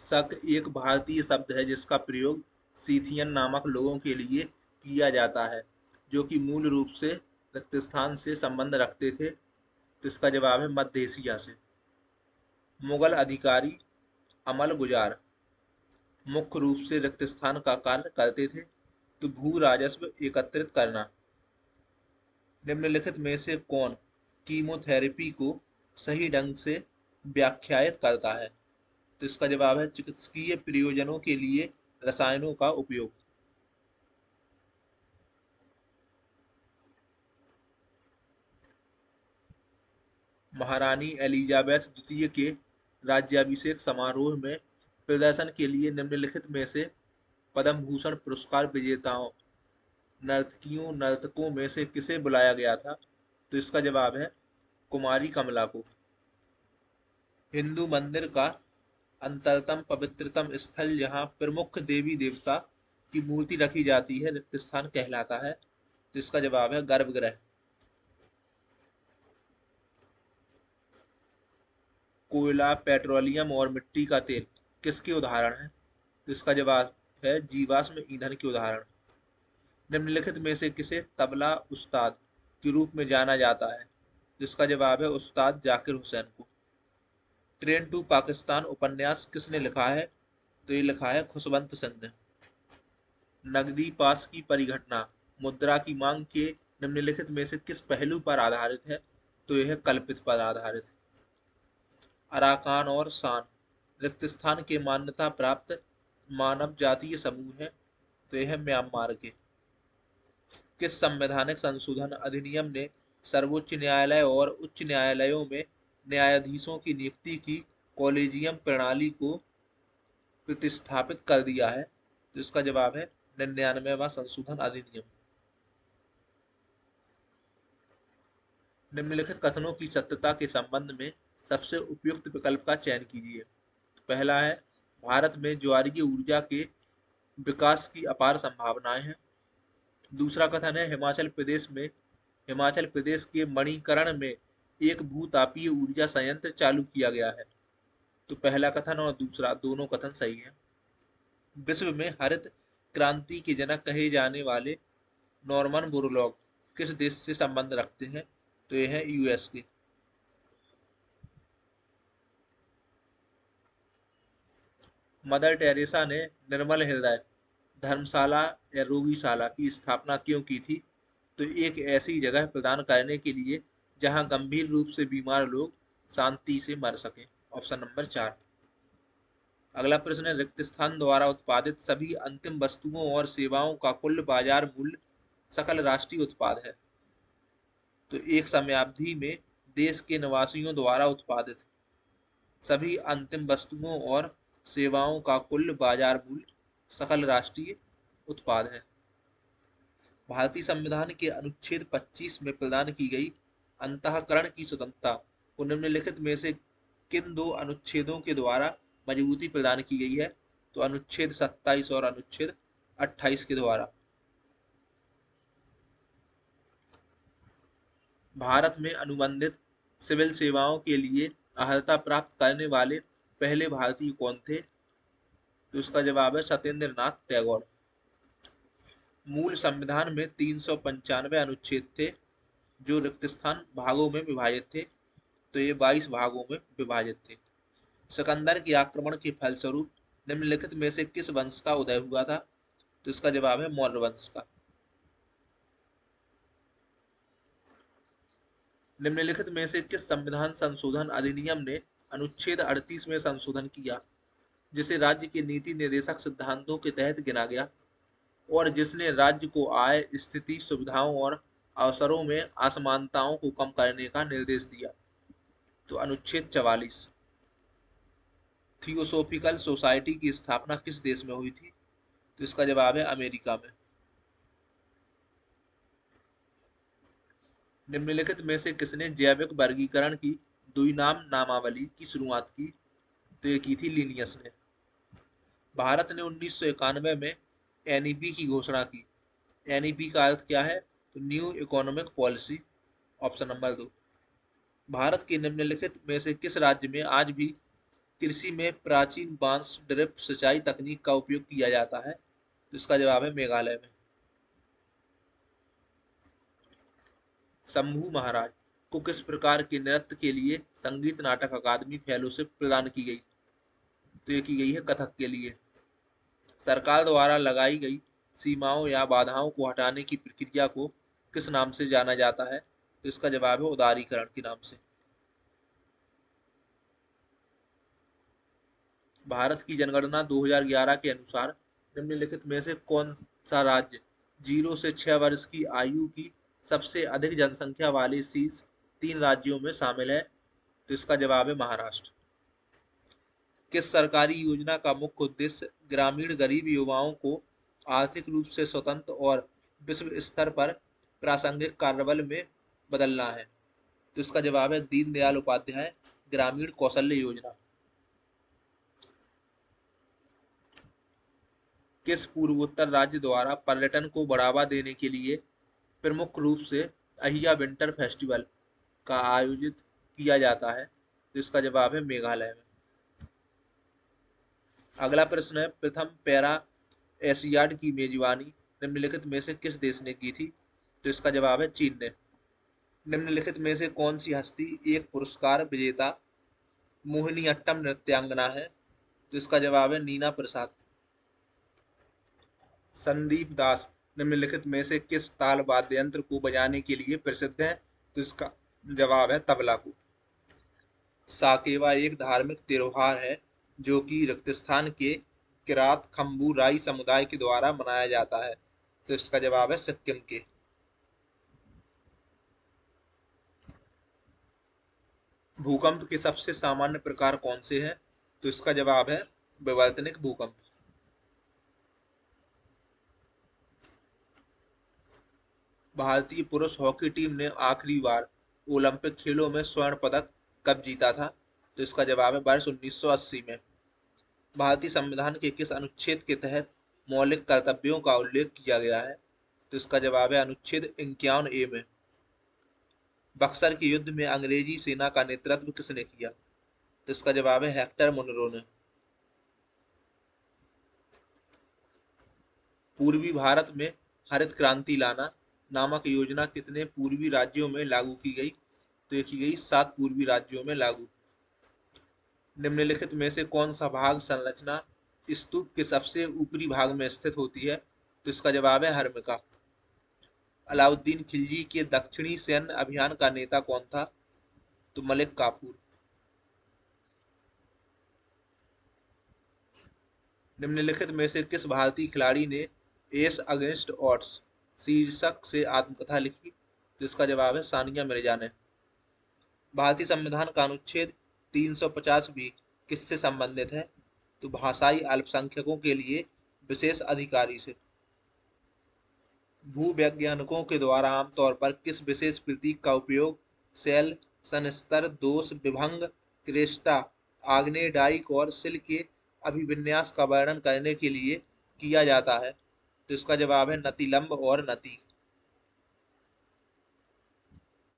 शक एक भारतीय शब्द है जिसका प्रयोग सीथियन नामक लोगों के लिए किया जाता है, जो कि मूल रूप से रक्तस्थान से संबंध रखते थे। तो इसका जवाब है मध्य एशिया से। मुगल अधिकारी अमल गुजार मुख्य रूप से रक्तस्थान का कार्य करते थे। तो भू राजस्व एकत्रित करना। निम्नलिखित में से कौन कीमोथेरेपी को सही ढंग से व्याख्यायित करता है? तो इसका जवाब है चिकित्सकीय प्रयोजनों के लिए रसायनों का उपयोग। महारानी एलिजाबेथ द्वितीय के राज्याभिषेक समारोह में प्रदर्शन के लिए निम्नलिखित में से पद्म भूषण पुरस्कार विजेताओं नर्तकियों नर्तकों में से किसे बुलाया गया था? तो इसका जवाब है कुमारी कमला को। हिंदू मंदिर का अंतरतम पवित्रतम स्थल जहाँ प्रमुख देवी देवता की मूर्ति रखी जाती है रिक्त स्थान कहलाता है। तो इसका जवाब है गर्भगृह। कोयला, पेट्रोलियम और मिट्टी का तेल किसके उदाहरण हैं? तो इसका जवाब है जीवाश्म ईंधन के उदाहरण। निम्नलिखित में से किसे तबला उस्ताद के रूप में जाना जाता है? जिसका जवाब है उस्ताद जाकिर हुसैन को। ट्रेन टू पाकिस्तान उपन्यास किसने लिखा है? तो ये लिखा है खुशवंत सिंह ने। नकदी पास की परिघटना मुद्रा की मांग के निम्नलिखित में से किस पहलू पर आधारित है? तो यह कल्पित पर आधारित। अराकान और शान रिक्त स्थान के मान्यता प्राप्त मानव जातीय समूह है। तो यह म्यांमार के। किस संवैधानिक संशोधन अधिनियम ने सर्वोच्च न्यायालय और उच्च न्यायालयों में न्यायाधीशों की नियुक्ति की कॉलेजियम प्रणाली को प्रतिस्थापित कर दिया है? तो इसका जवाब है 99वां संशोधन अधिनियम। निम्नलिखित कथनों की सत्यता के संबंध में सबसे उपयुक्त विकल्प का चयन कीजिए। पहला है भारत में ज्वारीय ऊर्जा के विकास की अपार संभावनाएं हैं। दूसरा कथन है हिमाचल प्रदेश के मणिकरण में एक भूतापीय ऊर्जा संयंत्र चालू किया गया है। तो पहला कथन और दूसरा दोनों कथन सही है। विश्व में हरित क्रांति के जनक कहे जाने वाले नॉर्मन बोरलॉग किस देश से संबंध रखते हैं? तो यह है यूएस के। मदर टेरेसा ने निर्मल हृदय धर्मशाला या रोगीशाला की स्थापना क्यों की थी? तो एक ऐसी जगह प्रदान करने के लिए जहां गंभीर रूप से बीमार लोग शांति से मर सकें। Option number 4। अगला प्रश्न है रिक्त स्थान द्वारा उत्पादित सभी अंतिम वस्तुओं और सेवाओं का कुल बाजार मूल्य सकल राष्ट्रीय उत्पाद है। तो एक समयावधि में देश के निवासियों द्वारा उत्पादित सभी अंतिम वस्तुओं और सेवाओं का कुल बाजार मूल्य सकल राष्ट्रीय उत्पाद है। भारतीय संविधान के अनुच्छेद 25 में प्रदान की गई अंतःकरण की स्वतंत्रता को निम्नलिखित में से किन दो अनुच्छेदों के द्वारा मजबूती प्रदान की गई है? तो अनुच्छेद 27 और अनुच्छेद 28 के द्वारा। भारत में अनुबंधित सिविल सेवाओं के लिए अर्हता प्राप्त करने वाले पहले भारतीय कौन थे? तो इसका जवाब है सत्येंद्र नाथ टैगोर। मूल संविधान में 395 अनुच्छेद थे जो रिक्त स्थान भागों में विभाजित थे। तो ये 22 भागों में विभाजित थे। सिकंदर के आक्रमण के फलस्वरूप निम्नलिखित में से किस वंश का उदय हुआ था? तो इसका जवाब है मौर्य वंश का। निम्नलिखित में से किस संविधान संशोधन अधिनियम ने अनुच्छेद 38 में संशोधन किया जिसे राज्य के नीति निर्देशक सिद्धांतों के तहत गिना गया और जिसने राज्य को आय स्थिति सुविधाओं और अवसरों में असमानताओं को कम करने का निर्देश दिया? तो अनुच्छेद 44। थियोसोफिकल सोसाइटी की स्थापना किस देश में हुई थी? तो इसका जवाब है अमेरिका में। निम्नलिखित में से किसने जैविक वर्गीकरण की द्विनाम नामावली की शुरुआत की? तो ये की थी लिनियस ने। भारत ने 1991 में एनईपी की घोषणा की। एनईपी का अर्थ क्या है? तो new economic policy. Option number 2। Bharat के निम्नलिखित में से किस राज्य में आज भी कृषि में प्राचीन बांस ड्रिप सिंचाई तकनीक का उपयोग किया जाता है? तो इसका जवाब है मेघालय में। शंभू महाराज को किस प्रकार के नृत्य के लिए संगीत नाटक अकादमी फेलोशिप प्रदान की गई? तो ये की गई है कथक के लिए। सरकार द्वारा लगाई गई सीमाओं या बाधाओं को हटाने की प्रक्रिया को किस नाम से जाना जाता है? तो इसका जवाब है उदारीकरण के नाम से। भारत की जनगणना 2011 के अनुसार निम्नलिखित में से कौन सा राज्य 0 से 6 वर्ष की आयु की सबसे अधिक जनसंख्या वाले शीर्ष 3 राज्यों में शामिल है? तो इसका जवाब है महाराष्ट्र। किस सरकारी योजना का मुख्य उद्देश्य ग्रामीण गरीब युवाओं को आर्थिक रूप से स्वतंत्र और विश्व स्तर पर प्रासंगिक कार्यबल में बदलना है? तो इसका जवाब है दीनदयाल उपाध्याय ग्रामीण कौशल्य योजना। किस पूर्वोत्तर राज्य द्वारा पर्यटन को बढ़ावा देने के लिए प्रमुख रूप से अहिया विंटर फेस्टिवल का आयोजित किया जाता है? तो इसका जवाब है मेघालय में। अगला प्रश्न है, प्रथम पैरा एशियाड की मेजबानी निम्नलिखित में से किस देश ने की थी? तो इसका जवाब है चीन ने। निम्नलिखित में से कौन सी हस्ती एक पुरस्कार विजेता मोहिनीअट्टम नृत्यांगना है? तो इसका जवाब है नीना प्रसाद। संदीप दास निम्नलिखित में से किस ताल वाद्य यंत्र को बजाने के लिए प्रसिद्ध है? तो इसका जवाब है तबला को। साकेवा एक धार्मिक त्योहार है जो कि राजस्थान के किरात खम्बू राई समुदाय के द्वारा मनाया जाता है। तो इसका जवाब है सिक्किम के। भूकंप के सबसे सामान्य प्रकार कौन से हैं? तो इसका जवाब है विवर्तनिक भूकंप। भारतीय पुरुष हॉकी टीम ने आखिरी बार ओलंपिक खेलों में स्वर्ण पदक कब जीता था? तो इसका जवाब है वर्ष 1980 में। भारतीय संविधान के किस अनुच्छेद के तहत मौलिक कर्तव्यों का उल्लेख किया गया है? तो इसका जवाब है अनुच्छेद 51A में। बक्सर के युद्ध में अंग्रेजी सेना का नेतृत्व किसने किया? तो इसका जवाब है हेक्टर मुनरो ने। पूर्वी भारत में हरित क्रांति लाना नामक योजना कितने पूर्वी राज्यों में लागू की गई? तो ये की गई 7 पूर्वी राज्यों में लागू। निम्नलिखित में से कौन सा भाग संरचना स्तूप के सबसे ऊपरी भाग में स्थित होती है? तो इसका जवाब है हर्मिका। अलाउद्दीन खिलजी के दक्षिणी सैन्य अभियान का नेता कौन था? तो मलिक काफूर। निम्नलिखित में से किस भारतीय खिलाड़ी ने एस अगेंस्ट ऑड्स शीर्षक से आत्मकथा लिखी? तो इसका जवाब है सानिया मिर्जा ने। भारतीय संविधान का अनुच्छेद 350 भी किससे संबंधित है? तो भाषाई अल्पसंख्यकों के लिए विशेष अधिकारी से। भूवैज्ञानिकों के द्वारा आमतौर पर किस विशेष प्रतीक का उपयोग सेल सनस्तर दोष विभंग क्रेस्टा आग्नेय डाइक और सिल के अभिविन्यास का वर्णन करने के लिए किया जाता है? तो इसका जवाब है नतिलंब और नती।